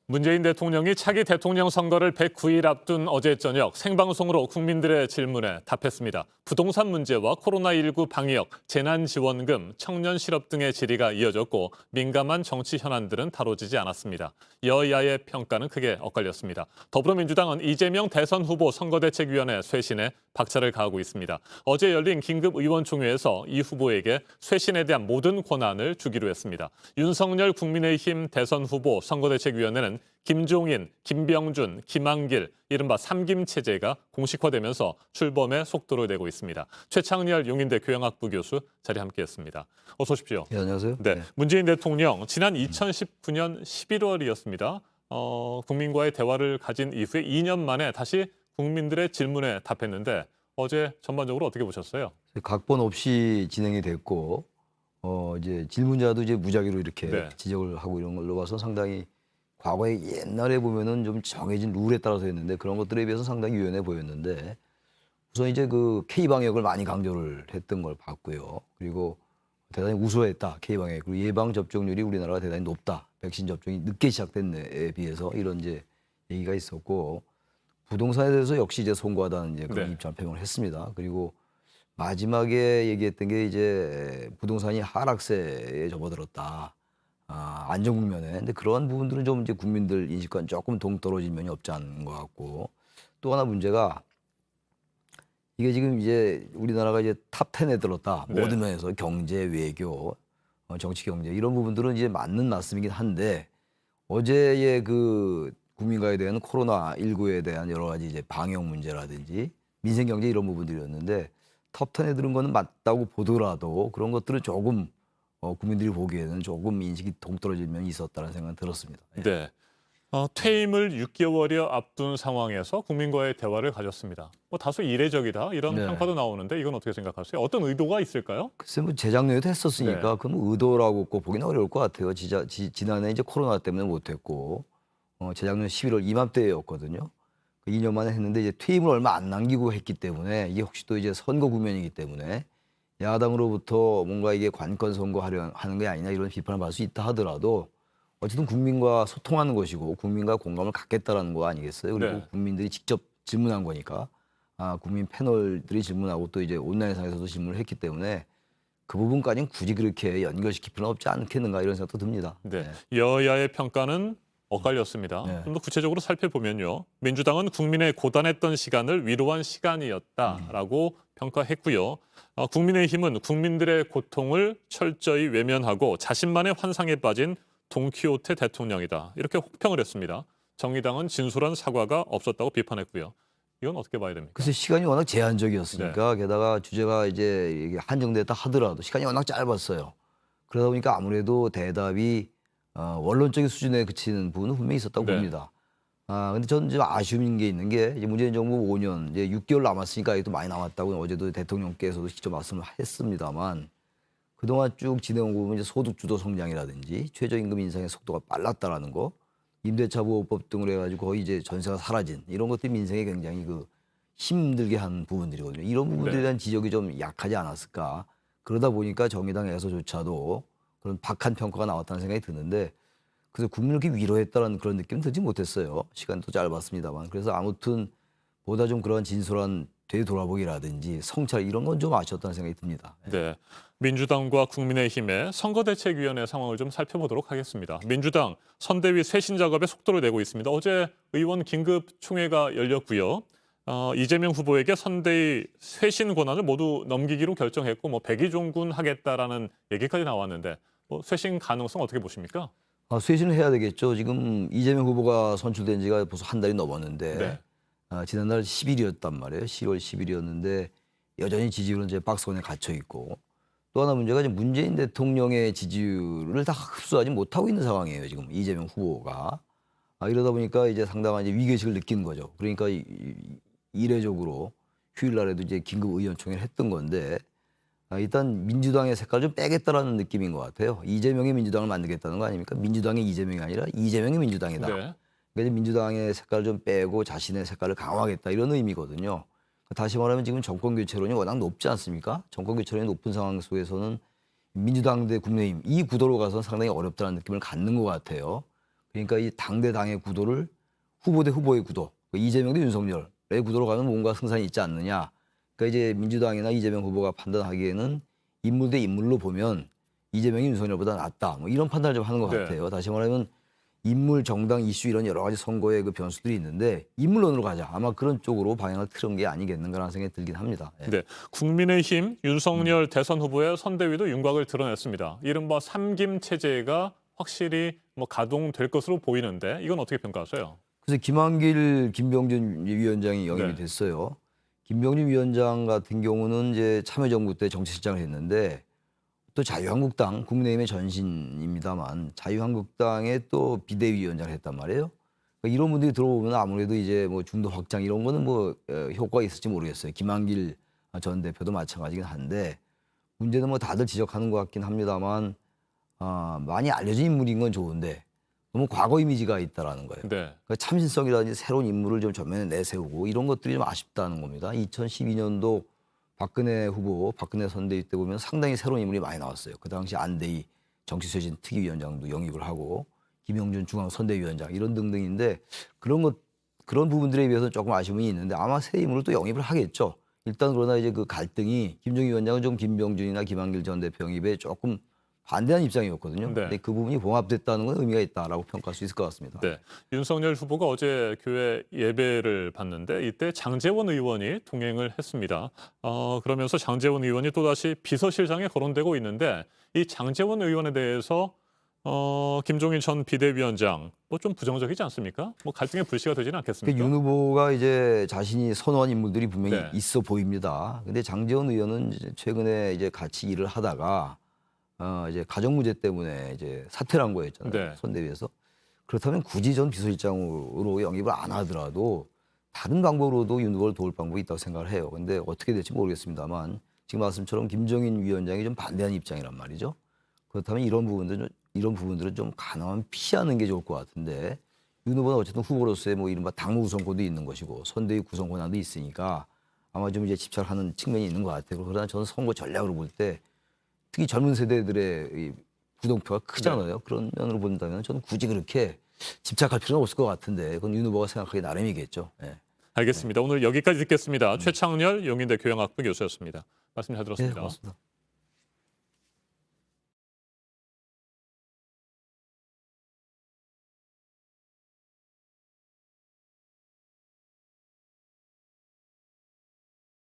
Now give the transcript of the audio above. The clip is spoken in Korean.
문재인 대통령이 차기 대통령 선거를 109일 앞둔 어제 저녁 생방송으로 국민들의 질문에 답했습니다. 부동산 문제와 코로나19 방역, 재난지원금, 청년 실업 등의 질의가 이어졌고 민감한 정치 현안들은 다뤄지지 않았습니다. 여야의 평가는 크게 엇갈렸습니다. 더불어민주당은 이재명 대선 후보 선거대책위원회 쇄신에 박차를 가하고 있습니다. 어제 열린 긴급 의원총회에서 이 후보에게 쇄신에 대한 모든 권한을 주기로 했습니다. 윤석열 국민의힘 대선 후보 선거대책위원회는 김종인, 김병준, 김한길, 이른바 삼김체제가 공식화되면서 출범에 속도를 내고 있습니다. 최창렬 용인대 교양학부 교수 자리 함께했습니다. 어서 오십시오. 네, 안녕하세요. 네, 문재인 대통령 지난 2019년 11월이었습니다. 국민과의 대화를 가진 이후에 2년 만에 다시 국민들의 질문에 답했는데 어제 전반적으로 어떻게 보셨어요? 각본 없이 진행이 됐고 이제 질문자도 이제 무작위로 이렇게 네. 지적을 하고 이런 걸로 봐서 상당히 과거에 옛날에 보면은 좀 정해진 룰에 따라서 했는데 그런 것들에 비해서 상당히 유연해 보였는데 우선 이제 그 K 방역을 많이 강조를 했던 걸 봤고요. 그리고 대단히 우수했다 K 방역. 그리고 예방 접종률이 우리나라가 대단히 높다. 백신 접종이 늦게 시작된 데에 비해서 이런 이제 얘기가 있었고 부동산에 대해서 역시 이제 송구하다는 이제 그런 네. 입장 표명을 했습니다. 그리고 마지막에 얘기했던 게 이제 부동산이 하락세에 접어들었다. 안정 국면에. 근데 그러한 부분들은 좀 이제 국민들 인식과는 조금 동떨어진 면이 없지 않은 것 같고 또 하나 문제가 이게 지금 이제 우리나라가 이제 탑 10에 들었다. 네. 모든 면에서 경제, 외교, 정치, 경제 이런 부분들은 이제 맞는 말씀이긴 한데 어제의 그 국민과에 대한 코로나19에 대한 여러 가지 이제 방역 문제라든지 민생 경제 이런 부분들이었는데 top 10에 들은 거는 맞다고 보더라도 그런 것들은 조금 국민들이 보기에는 조금 인식이 동떨어진 면이 있었다는 생각이 들었습니다. 예. 네. 퇴임을 6개월여 앞둔 상황에서 국민과의 대화를 가졌습니다. 다소 이례적이다 이런 네. 평가도 나오는데 이건 어떻게 생각하세요? 어떤 의도가 있을까요? 글쎄 뭐 재작년에도 했었으니까 네. 그럼 의도라고 꼭 보기는 어려울 것 같아요. 지난해 이제 코로나 때문에 못했고 재작년 11월 이맘때였거든요. 그 2년 만에 했는데 이제 퇴임을 얼마 안 남기고 했기 때문에 이게 혹시 또 이제 선거 국면이기 때문에 야당으로부터 뭔가 이게 관건 선거하려 하는 게 아니냐 이런 비판을 받을 수 있다 하더라도 어쨌든 국민과 소통하는 것이고 국민과 공감을 갖겠다라는 거 아니겠어요? 그리고 네. 국민들이 직접 질문한 거니까 국민 패널들이 질문하고 또 이제 온라인상에서도 질문을 했기 때문에 그 부분까지는 굳이 그렇게 연결시킬 필요는 없지 않겠는가 이런 생각도 듭니다. 네. 여야의 평가는 엇갈렸습니다. 네. 좀 더 구체적으로 살펴보면요. 민주당은 국민의 고단했던 시간을 위로한 시간이었다라고 평가했고요. 국민의힘은 국민들의 고통을 철저히 외면하고 자신만의 환상에 빠진 돈키호테 대통령이다. 이렇게 혹평을 했습니다. 정의당은 진솔한 사과가 없었다고 비판했고요. 이건 어떻게 봐야 됩니까? 글쎄 시간이 워낙 제한적이었으니까 게다가 주제가 이제 이게 한정됐다 하더라도 시간이 워낙 짧았어요. 그러다 보니까 아무래도 대답이 원론적인 수준에 그치는 부분은 분명히 있었다고 네. 봅니다. 근데 저는 좀 아쉬운 게 있는 게 이제 문재인 정부 5년 이제 6개월 남았으니까 또 많이 남았다고 어제도 대통령께서도 직접 말씀을 했습니다만 그동안 쭉 지내온 부분 이제 소득 주도 성장이라든지 최저임금 인상의 속도가 빨랐다라는 거, 임대차 보호법 등으로 해가지고 거의 이제 전세가 사라진 이런 것들이 민생에 굉장히 그 힘들게 한 부분들이거든요. 이런 부분들에 네. 대한 지적이 좀 약하지 않았을까. 그러다 보니까 정의당에서조차도 그런 박한 평가가 나왔다는 생각이 드는데 그래서 국민을 이렇게 위로했다는 그런 느낌은 들지 못했어요. 시간도 짧았습니다만. 그래서 아무튼 보다 좀 그런 진솔한 되돌아보기라든지 성찰 이런 건 좀 아쉬웠다는 생각이 듭니다. 네. 민주당과 국민의힘의 선거대책위원회 상황을 좀 살펴보도록 하겠습니다. 민주당 선대위 쇄신 작업에 속도를 내고 있습니다. 어제 의원 긴급 총회가 열렸고요. 이재명 후보에게 선대위 쇄신 권한을 모두 넘기기로 결정했고 백의종군 하겠다라는 얘기까지 나왔는데 쇄신 가능성 어떻게 보십니까? 쇄신을 해야 되겠죠. 지금 이재명 후보가 선출된 지가 벌써 한 달이 넘었는데 네. 지난달 10일이었단 말이에요. 10월 10일이었는데 여전히 지지율은 이제 박스권에 갇혀 있고 또 하나 문제가 이제 문재인 대통령의 지지율을 다 흡수하지 못하고 있는 상황이에요. 지금 이재명 후보가 이러다 보니까 이제 상당한 이제 위기의식을 느끼는 거죠. 그러니까 이례적으로 휴일날에도 이제 긴급 의원총회를 했던 건데 일단 민주당의 색깔을 좀 빼겠다라는 느낌인 것 같아요. 이재명의 민주당을 만들겠다는 거 아닙니까? 민주당의 이재명이 아니라 이재명의 민주당이다. 네. 그러니까 이제 민주당의 색깔을 좀 빼고 자신의 색깔을 강화하겠다 이런 의미거든요. 다시 말하면 지금 정권 교체론이 워낙 높지 않습니까? 정권 교체론이 높은 상황 속에서는 민주당 대 국민의힘 이 구도로 가서는 상당히 어렵다는 느낌을 갖는 것 같아요. 그러니까 이 당 대 당의 구도를 후보 대 후보의 구도, 이재명 대 윤석열의 구도로 가면 뭔가 승산이 있지 않느냐. 그러니까 이제 민주당이나 이재명 후보가 판단하기에는 인물 대 인물로 보면 이재명이 윤석열보다 낫다. 뭐 이런 판단을 좀 하는 것 네. 같아요. 다시 말하면 인물, 정당, 이슈 이런 여러 가지 선거의 그 변수들이 있는데 인물론으로 가자. 아마 그런 쪽으로 방향을 틀은 게 아니겠는가라는 생각이 들긴 합니다. 예. 네, 국민의힘 윤석열 대선 후보의 선대위도 윤곽을 드러냈습니다. 이른바 삼김 체제가 확실히 뭐 가동될 것으로 보이는데 이건 어떻게 평가하세요? 그래서 김한길, 김병준 위원장이 영입이 네. 됐어요. 김병준 위원장 같은 경우는 이제 참여정부 때 정치실장을 했는데 또 자유한국당, 국민의힘의 전신입니다만 자유한국당의 또 비대위원장을 했단 말이에요. 그러니까 이런 분들이 들어오면 아무래도 이제 뭐 중도 확장 이런 거는 뭐 효과가 있을지 모르겠어요. 김한길 전 대표도 마찬가지긴 한데 문제는 뭐 다들 지적하는 것 같긴 합니다만 많이 알려진 인물인 건 좋은데 너무 과거 이미지가 있다라는 거예요. 네, 그러니까 참신성이라든지 새로운 인물을 좀 전면에 내세우고 이런 것들이 좀 아쉽다는 겁니다. 2012년도 박근혜 후보, 박근혜 선대위 때 보면 상당히 새로운 인물이 많이 나왔어요. 그 당시 안대희 정치쇄신 특위위원장도 영입을 하고 김영준 중앙선대위원장 이런 등등인데 그런 부분들에 비해서 조금 아쉬움이 있는데 아마 새 인물을 또 영입을 하겠죠. 일단 그러나 이제 그 갈등이 김정희 위원장은 좀 김병준이나 김한길 전 대표 영입에 조금 반대하는 입장이었거든요. 네. 근데 그 부분이 봉합됐다는 건 의미가 있다라고 평가할 수 있을 것 같습니다. 네. 윤석열 후보가 어제 교회 예배를 봤는데 이때 장제원 의원이 동행을 했습니다. 그러면서 장제원 의원이 또다시 비서실장에 거론되고 있는데 이 장제원 의원에 대해서 김종인 전 비대위원장 뭐 좀 부정적이지 않습니까? 뭐 갈등의 불씨가 되지는 않겠습니까? 윤 후보가 이제 자신이 선호한 인물들이 분명히 네. 있어 보입니다. 근데 장제원 의원은 이제 최근에 이제 같이 일을 하다가 이제 가정 문제 때문에 이제 사퇴를 한 거였잖아요. 네. 선대위에서. 그렇다면 굳이 전 비서실장으로 영입을 안 하더라도 다른 방법으로도 윤 후보를 도울 방법이 있다고 생각을 해요. 근데 어떻게 될지 모르겠습니다만 지금 말씀처럼 김종인 위원장이 좀 반대하는 입장이란 말이죠. 그렇다면 이런 부분들은 좀 가능하면 피하는 게 좋을 것 같은데 윤 후보는 어쨌든 후보로서의 뭐 이른바 당무 구성권도 있는 것이고 선대위 구성 권한도 있으니까 아마 좀 이제 집착하는 측면이 있는 것 같아요. 그러나 저는 선거 전략으로 볼 때 특히 젊은 세대들의 이 부동표가 크잖아요. 그런 면으로 본다면 저는 굳이 그렇게 집착할 필요는 없을 것 같은데 그건 윤 후보가 생각하기 나름이겠죠. 예. 알겠습니다. 오늘 여기까지 듣겠습니다. 최창렬 용인대 교양학부 교수였습니다. 말씀 잘 네, 들었습니다. 고맙습니다.